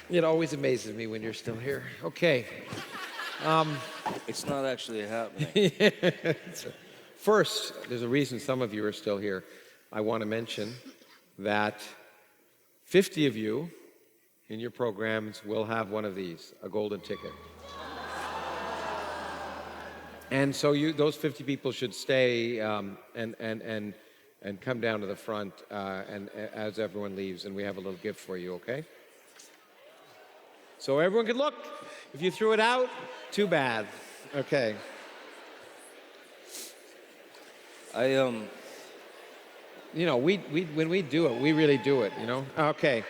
It always amazes me when you're still here. Okay. It's not actually happening. First, there's a reason some of you are still here. I want to mention that 50 of you in your programs will have one of these, a golden ticket. And so those 50 people should stay and come down to the front and as everyone leaves, and we have a little gift for you, okay? So everyone can look. If you threw it out, too bad. Okay. You know, when we do it, we really do it, you know? Okay.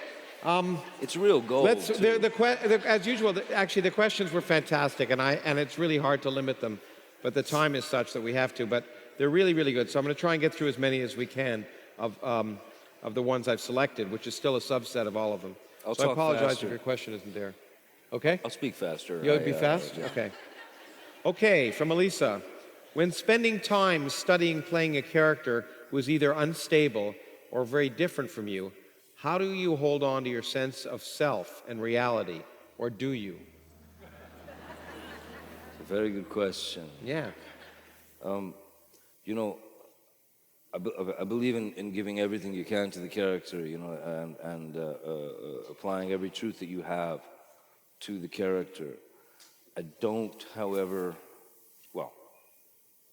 It's real gold. As usual, actually, the questions were fantastic, and it's really hard to limit them, but the time is such that we have to. But they're really, really good. So I'm going to try and get through as many as we can of the ones I've selected, which is still a subset of all of them. So I apologize if your question isn't there. Okay? I'll speak faster. You'll be fast? Yeah. Okay. Okay, from Elisa. When spending time studying playing a character who is either unstable or very different from you, how do you hold on to your sense of self and reality, or do you? It's a very good question. Yeah. You know, I believe in giving everything you can to the character, you know, and applying every truth that you have to the character. I don't, however, well,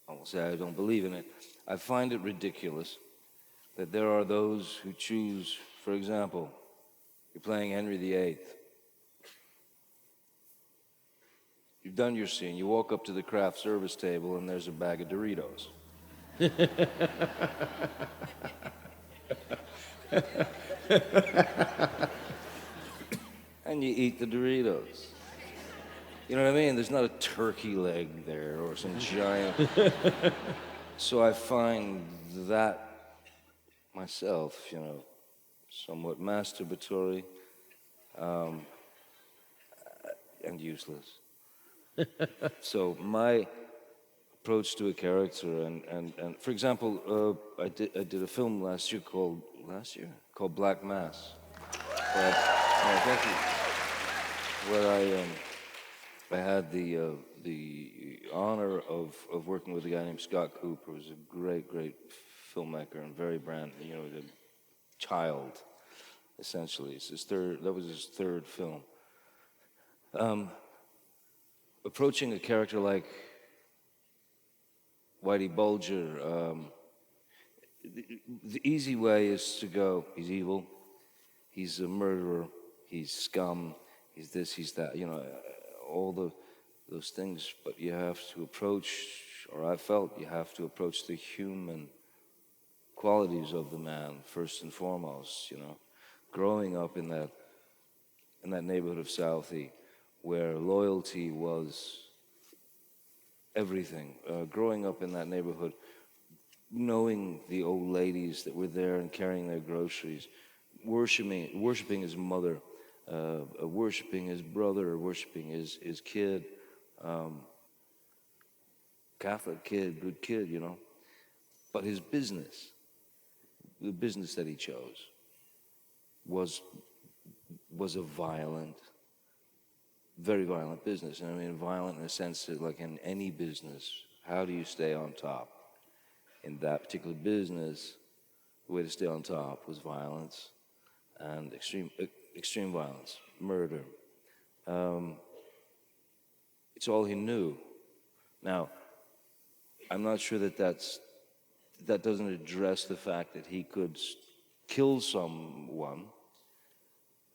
I won't say I don't believe in it. I find it ridiculous that there are those who choose, for example, you're playing Henry VIII. You've done your scene, you walk up to the craft service table and there's a bag of Doritos. And you eat the Doritos. You know what I mean? There's not a turkey leg there or some giant. So I find that myself, you know, somewhat masturbatory and useless. So my approach to a character, and for example, I did a film last year called Black Mass. Thank you. Where I had the honor of working with a guy named Scott Cooper, who's a great filmmaker and very brand, you know, the child, essentially. That was his third film. Approaching a character like Whitey Bulger, the easy way is to go, he's evil, he's a murderer, he's scum, he's this, he's that, you know, all those things. But you have to approach, or I felt you have to approach the human qualities of the man first and foremost, you know. Growing up in that neighborhood of Southie, where loyalty was everything. Growing up in that neighborhood, knowing the old ladies that were there and carrying their groceries, worshiping his mother, worshiping his brother, worshiping his kid, Catholic kid, good kid, you know. But his business, the business that he chose, was a violent, very violent business. And I mean violent in the sense that, like in any business, how do you stay on top? In that particular business, the way to stay on top was violence, and extreme violence, murder. It's all he knew. Now, I'm not sure that doesn't address the fact that he could kill someone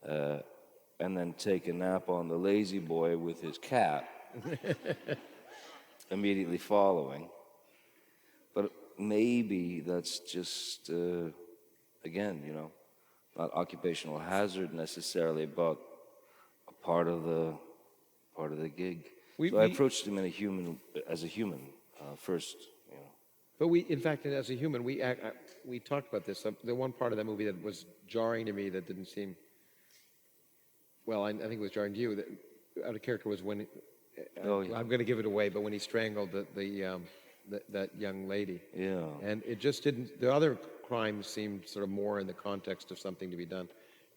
and then take a nap on the lazy boy with his cat immediately following. But maybe that's just, again, you know, not occupational hazard necessarily, but a part of the gig. So I approached him as a human first, you know. But in fact, as a human, we talked about this. The one part of that movie that was jarring to me, that didn't seem, well, I think it was jarring to you, that out of character, was when, I'm going to give it away, but when he strangled that young lady. Yeah. And it just didn't, the other crimes seemed sort of more in the context of something to be done.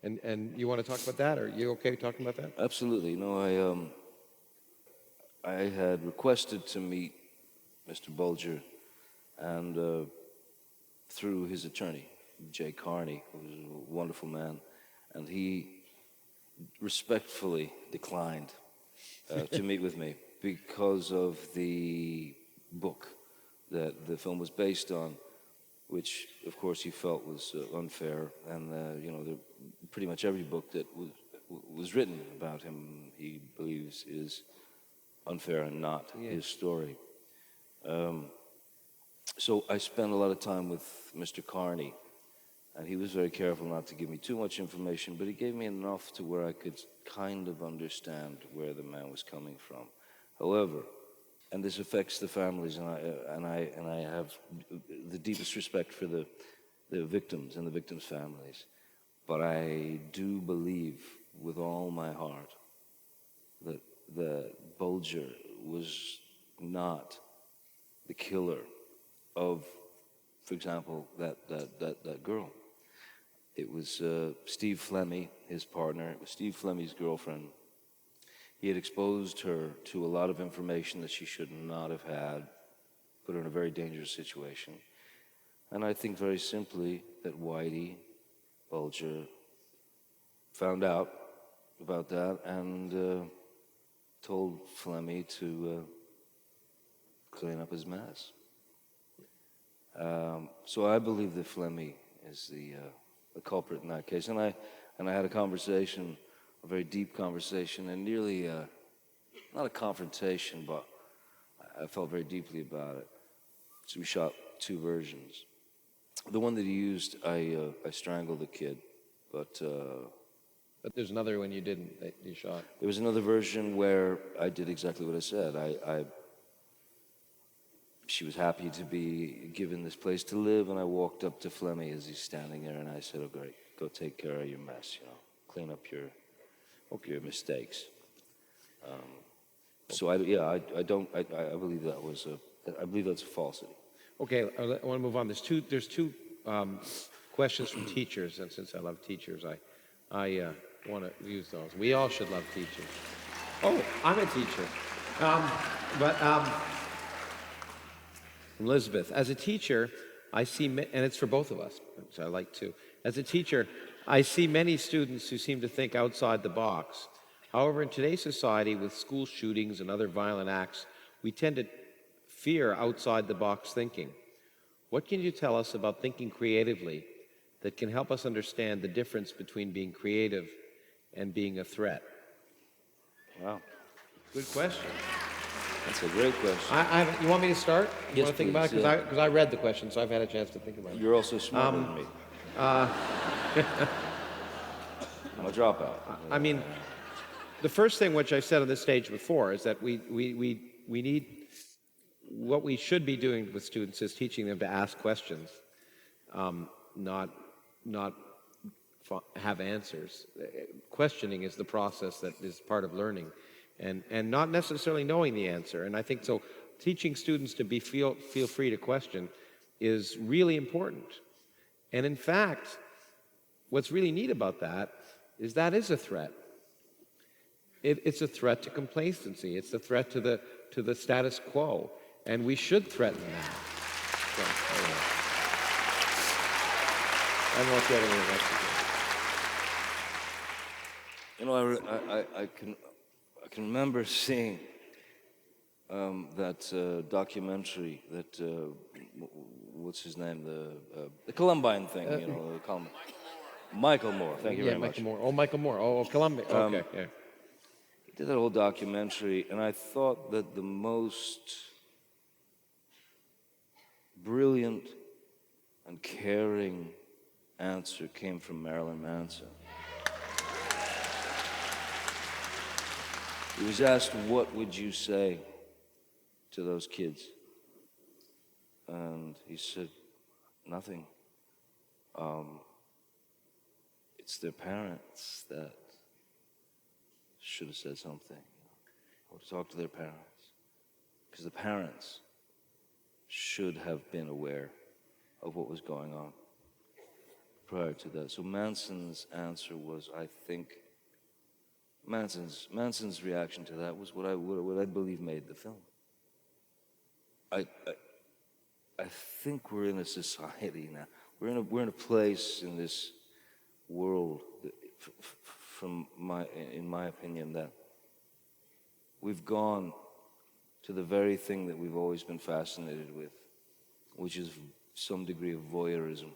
And you want to talk about that? Are you okay talking about that? Absolutely. No, I had requested to meet Mr. Bulger, and through his attorney, Jay Carney, who was a wonderful man, and he respectfully declined to meet with me because of the book that the film was based on, which, of course, he felt was unfair. And pretty much every book that was written about him, he believes, is unfair and not his story. So I spent a lot of time with Mr. Carney, and he was very careful not to give me too much information, but he gave me enough to where I could kind of understand where the man was coming from. However, and this affects the families, and I have the deepest respect for the victims and the victims' families, but I do believe with all my heart that Bulger was not the killer of, for example, that girl. It was Steve Flemmi, his partner. It was Steve Flemmi's girlfriend. He had exposed her to a lot of information that she should not have had, put her in a very dangerous situation. And I think very simply that Whitey Bulger found out about that and told Flemmi to clean up his mess. So I believe that Flemmi is the culprit in that case. And I had a conversation, a very deep conversation, and nearly not a confrontation, but I felt very deeply about it. So we shot two versions. The one that he used, I strangled the kid, but there's another one you didn't, that you shot. There was another version where I did exactly what I said. She was happy to be given this place to live, and I walked up to Flemmi as he's standing there, and I said, "Oh, great, go take care of your mess, clean up your mistakes." So I believe I believe that's a falsity. Okay, I want to move on. There's two questions from teachers, and since I love teachers, I want to use those. We all should love teachers. Oh, I'm a teacher. Elizabeth, as a teacher, I see, and it's for both of us, which I like too. As a teacher, I see many students who seem to think outside the box. However, in today's society, with school shootings and other violent acts, we tend to fear outside the box thinking. What can you tell us about thinking creatively that can help us understand the difference between being creative and being a threat? Wow. Good question. That's a great question. You want me to start? You Yes, want to think please, about it? Because I read the question, so I've had a chance to think about it. You're also smarter than me. I'm a dropout. I mean, the first thing which I've said on this stage before is that we need, what we should be doing with students is teaching them to ask questions, not have answers. Questioning is the process that is part of learning, and not necessarily knowing the answer. And I think so. Teaching students to feel free to question is really important. And in fact, what's really neat about that is a threat. It's a threat to complacency. It's a threat to the status quo, and we should threaten that. So, anyway. I don't know if you have anything else to say. I can remember seeing that documentary that what's his name, the Columbine thing, Michael Moore. Thank you very much. Michael Moore. Oh, Michael Moore. Oh, Columbia. Okay, yeah. He did that whole documentary, and I thought that the most brilliant and caring answer came from Marilyn Manson. He was asked, "What would you say to those kids?" And he said, "Nothing. It's their parents that should have said something. Or to talk to their parents. Because the parents should have been aware of what was going on." prior to that. So Manson's answer was, I think, Manson's reaction to that was what I believe made the film. I think we're in a society now. We're in a place in this world, in my opinion, that we've gone to the very thing that we've always been fascinated with, which is some degree of voyeurism.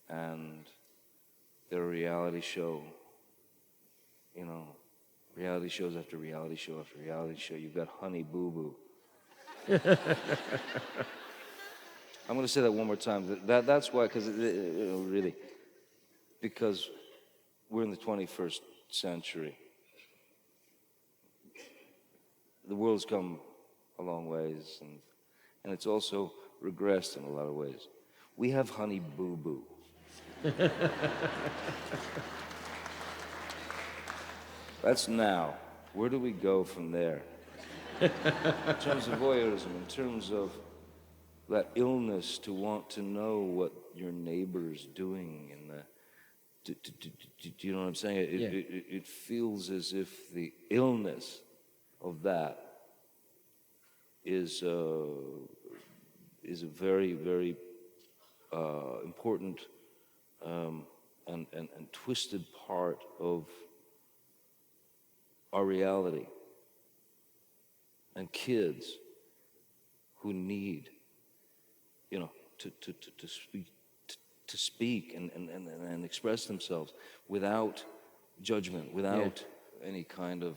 And their reality show, reality shows after reality show after reality show. You've got Honey Boo Boo. I'm going to say that one more time. That's why, because really, because we're in the 21st century. The world's come a long ways, and it's also regressed in a lot of ways. We have Honey Boo Boo. That's now. Where do we go from there? In terms of voyeurism, in terms of that illness to want to know what your neighbor's doing, and do you know what I'm saying? It feels as if the illness of that is a very, very important and twisted part of our reality. And kids who need, to speak and express themselves without judgment, without any kind of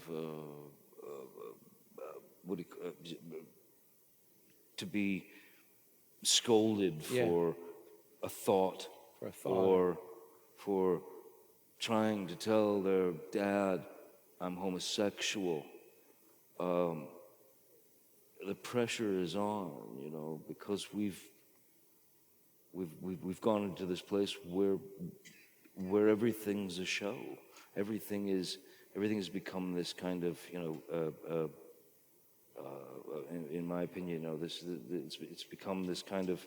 to be scolded for a thought, or for trying to tell their dad, I'm homosexual. The pressure is on, because we've gone into this place where everything's a show. Everything has become this kind of, in my opinion, it's become this kind of,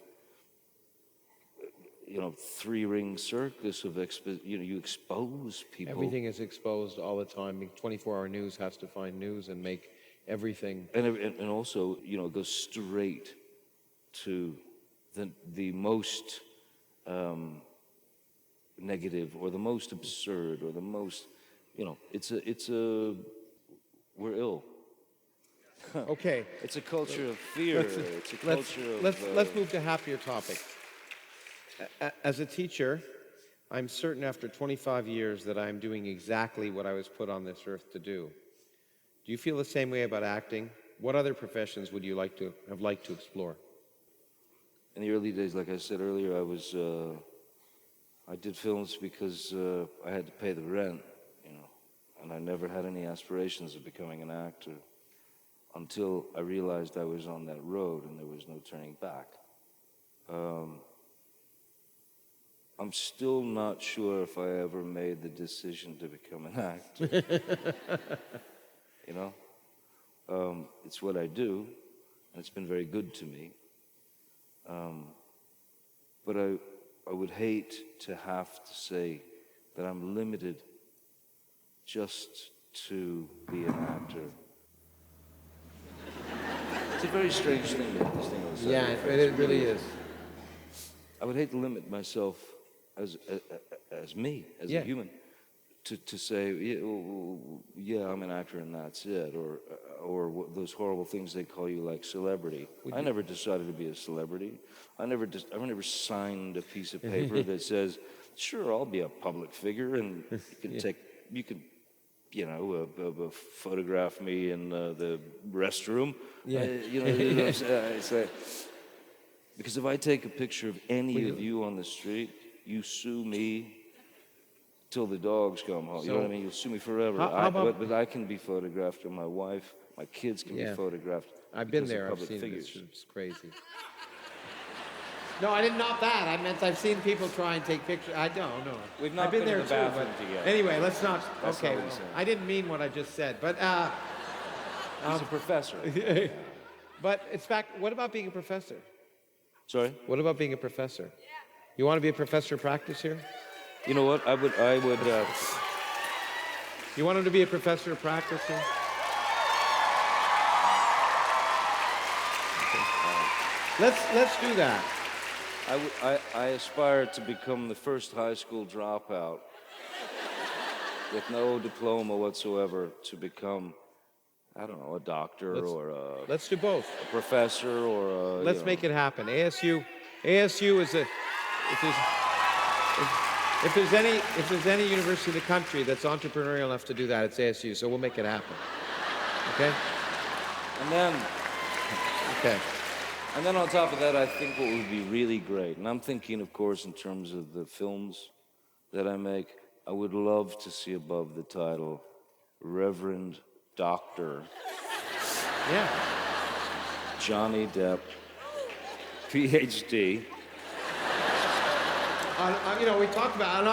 three-ring circus of you expose people. Everything is exposed all the time. 24-hour news has to find news and make everything. And also, it goes straight to the most negative, or the most absurd, or the most, we're ill. Okay. It's a culture of fear. It's a culture of... Let's move to happier topics. As a teacher, I'm certain after 25 years that I'm doing exactly what I was put on this earth to do. Do you feel the same way about acting? What other professions would you have liked to explore? In the early days, like I said earlier, I did films because I had to pay the rent, and I never had any aspirations of becoming an actor until I realized I was on that road and there was no turning back. I'm still not sure if I ever made the decision to become an actor. It's what I do, and it's been very good to me. But I would hate to have to say that I'm limited just to be an actor. It's a very strange thing, this thing I was saying. Yeah, it really is. I would hate to limit myself as me, as a human, to say, I'm an actor and that's it, or those horrible things they call you, like celebrity. I never decided to be a celebrity. I never signed a piece of paper that says, sure, I'll be a public figure, and you can photograph me in the restroom. It's like, because if I take a picture of any of you on the street, you sue me till the dogs come home. You know what I mean? You'll sue me forever. But I can be photographed, or my wife, my kids can be photographed. I've been there. I've seen it. It's crazy. No, I didn't. Not that. I meant I've seen people try and take pictures. I don't know. We've not I've been there in the bathroom together. Anyway, let's not. That's okay, not what he I didn't mean what I just said. But he's a professor. But it's fact. What about being a professor? Sorry? What about being a professor? You want to be a professor of practice here? You know what? I would. You want him to be a professor of practice here? Let's do that. I aspire to become the first high school dropout with no diploma whatsoever to become, I don't know, a doctor Let's do both. a professor or a. Let's make it happen. ASU is a. If there's any university in the country that's entrepreneurial enough to do that, it's ASU. So we'll make it happen. Okay. And then. Okay. And then on top of that, I think what would be really great, and I'm thinking, of course, in terms of the films that I make, I would love to see above the title, Reverend Dr. Yeah. Johnny Depp, PhD. We talked about an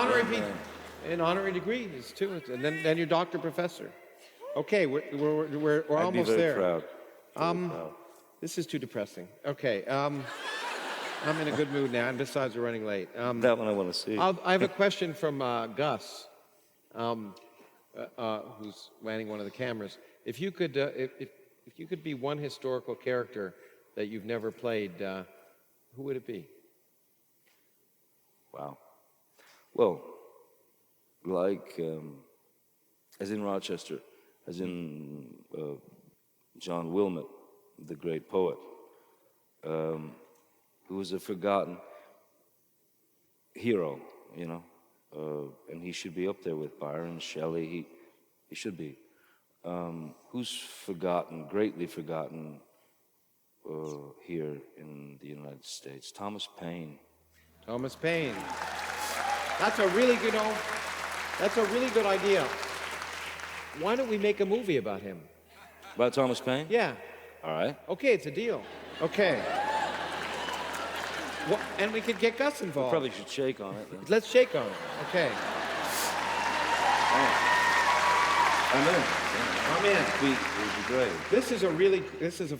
honorary degree is too, and then your doctor professor. Okay, we're almost there. I'd be very proud. This is too depressing. Okay, I'm in a good mood now, and besides, we're running late. That one I want to see. I have a question from Gus, who's manning one of the cameras. If you could be one historical character that you've never played, who would it be? Wow. Well, like, as in Rochester, as in John Wilmot, the great poet, who was a forgotten hero, and he should be up there with Byron, Shelley, he should be. Who's forgotten, greatly forgotten here in the United States? Thomas Paine. Thomas Paine. That's a really good idea. Why don't we make a movie about him? About Thomas Paine? Yeah. All right. Okay, it's a deal. Okay. And we could get Gus involved. Probably should shake on it. Then. Let's shake on it. Okay. I'm in. I'm in. It would be great.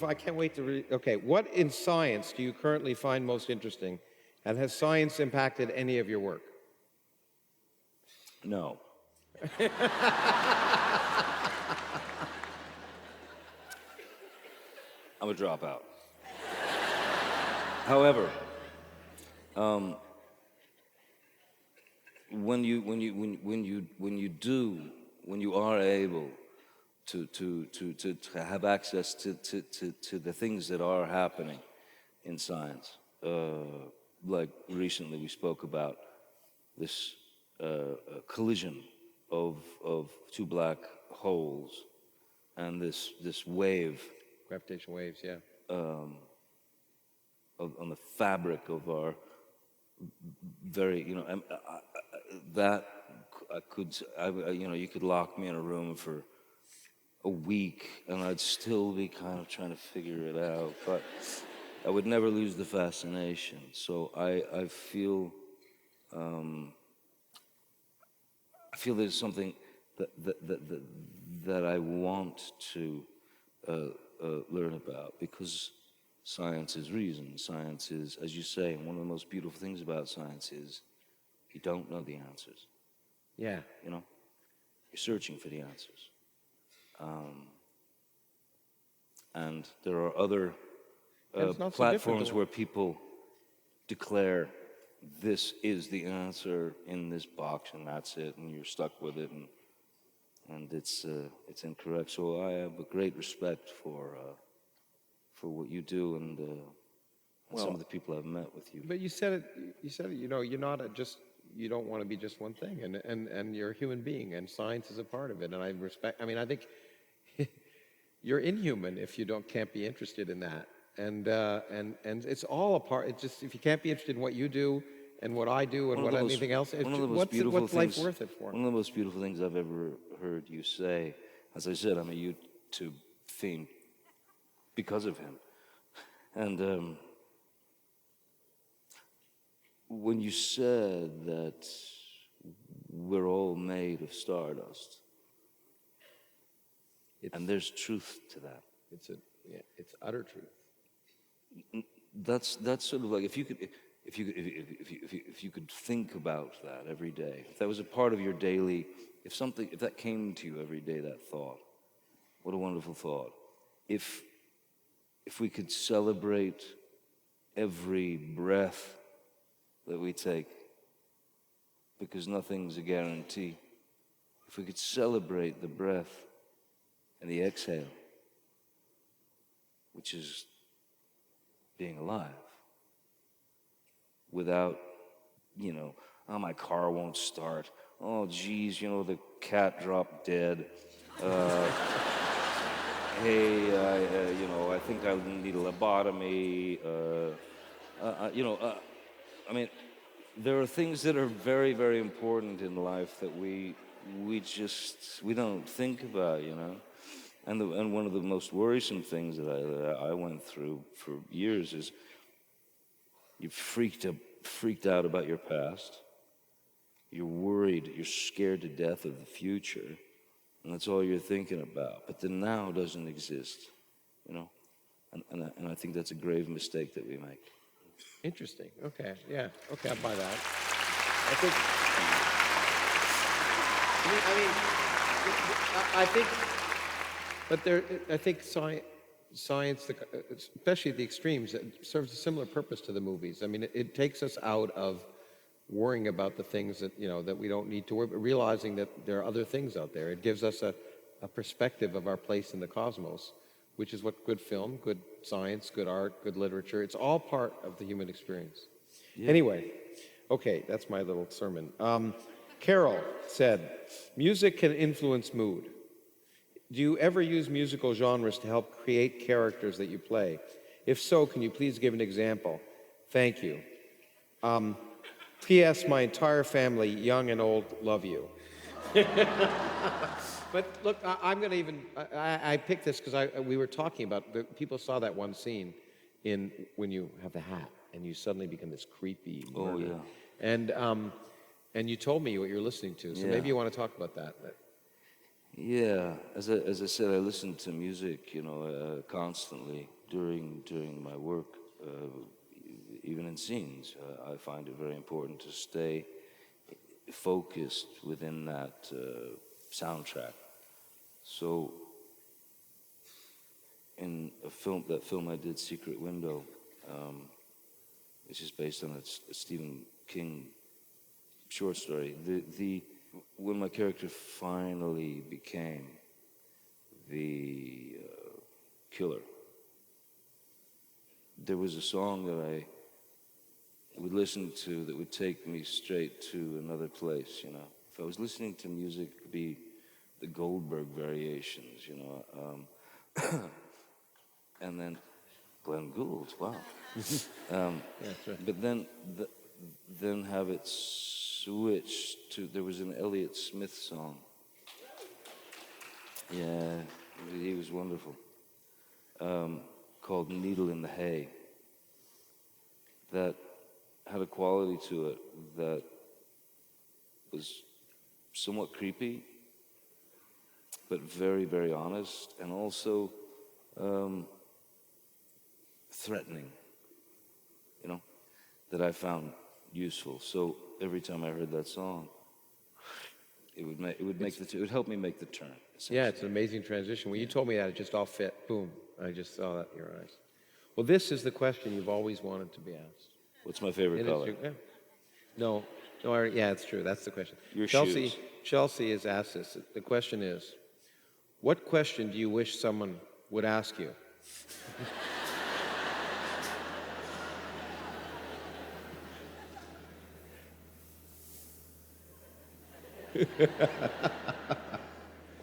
I can't wait to read. Okay, what in science do you currently find most interesting? And has science impacted any of your work? No. I'm a dropout. However, when you are able to have access to the things that are happening in science, like recently we spoke about this collision of two black holes and this wave. Gravitational waves, yeah. On the fabric of our very, you could lock me in a room for a week and I'd still be kind of trying to figure it out, but I would never lose the fascination. So I feel there's something that I want to learn about, because science is reason. Science is, as you say, one of the most beautiful things about science is you don't know the answers. Yeah. You're searching for the answers. And there are other platforms where people declare this is the answer in this box and that's it, and you're stuck with it, and it's incorrect. So I have a great respect for what you do and some of the people I've met with you. But you said it. You're not you don't want to be just one thing, and you're a human being, and science is a part of it. And I respect. I think you're inhuman if you can't be interested in that. And it's all a part. It's just, if you can't be interested in what you do and what I do and anything else, what's life worth it for? One of the most beautiful things I've ever heard you say, as I said, I'm a YouTube fiend because of him. And when you said that we're all made of stardust, and there's truth to that. It's utter truth. That's sort of like, if if you could think about that every day, if that was a part of your daily, if that came to you every day, that thought, what a wonderful thought. If we could celebrate every breath that we take, because nothing's a guarantee. If we could celebrate the breath and the exhale, which is being alive, without, oh, my car won't start. Oh, geez, the cat dropped dead. Hey, I think I need a lobotomy. I mean, there are things that are very, very important in life that we don't think about, And one of the most worrisome things that I went through for years is you're freaked out about your past. You're worried. You're scared to death of the future, and that's all you're thinking about. But the now doesn't exist, And I think that's a grave mistake that we make. Interesting. Okay. Yeah. Okay. I'll buy that. I think. I think. But I think science, especially the extremes, it serves a similar purpose to the movies. I mean, it takes us out of worrying about the things that that we don't need to worry, but realizing that there are other things out there. It gives us a perspective of our place in the cosmos, which is what good film, good science, good art, good literature, it's all part of the human experience. Yeah. Anyway, okay, that's my little sermon. Carol said, music can influence mood. Do you ever use musical genres to help create characters that you play? If so, can you please give an example? Thank you. P.S. My entire family, young and old, love you. But look, I'm going to even, I picked this because we were talking about, people saw that one scene when you have the hat and you suddenly become this creepy murder. Oh, yeah. And you told me what you're listening to, so maybe you want to talk about that. Yeah, as I said, I listen to music, constantly during my work, even in scenes. I find it very important to stay focused within that soundtrack. So, in that film I did, Secret Window, which is based on a Stephen King short story. When my character finally became the killer, there was a song that I would listen to that would take me straight to another place, If I was listening to music, it would be the Goldberg variations, and then Glenn Gould, wow. That's right. But then have it switch to, there was an Elliott Smith song. Yeah, he was wonderful. Called Needle in the Hay. That had a quality to it that was somewhat creepy, but very, very honest, and also threatening, that I found useful. So every time I heard that song, it would help me make the turn. Yeah, it's an amazing transition. When you told me that, it just all fit. Boom. I just saw that in your eyes. Well, this is the question you've always wanted to be asked. What's my favorite color? No, it's true. That's the question. Your Chelsea, shoes. Chelsea has asked this. The question is, what question do you wish someone would ask you?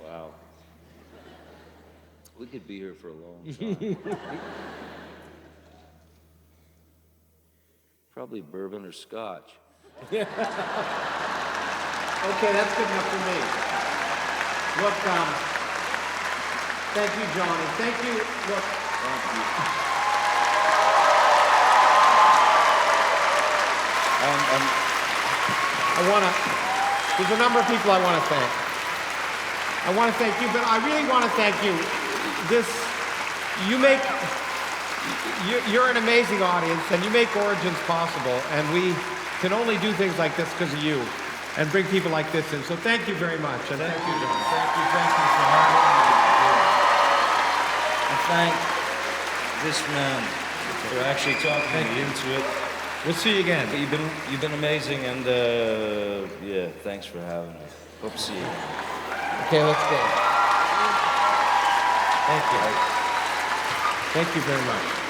Wow. We could be here for a long time. Probably bourbon or scotch. Okay, that's good enough for me. Look, thank you, John, and thank you. Look, Thank you. there's a number of people I want to thank. I want to thank you, but I really want to thank you. You're an amazing audience, and you make Origins possible, and we can only do things like this because of you, and bring people like this in. So thank you very much, and thank you, John. Thank you for having me. And thank this man for actually talking me into it. We'll see you again. You've been amazing, and yeah, thanks for having me. Hope to see you again. Okay, let's go. Thank you. Thank you very much.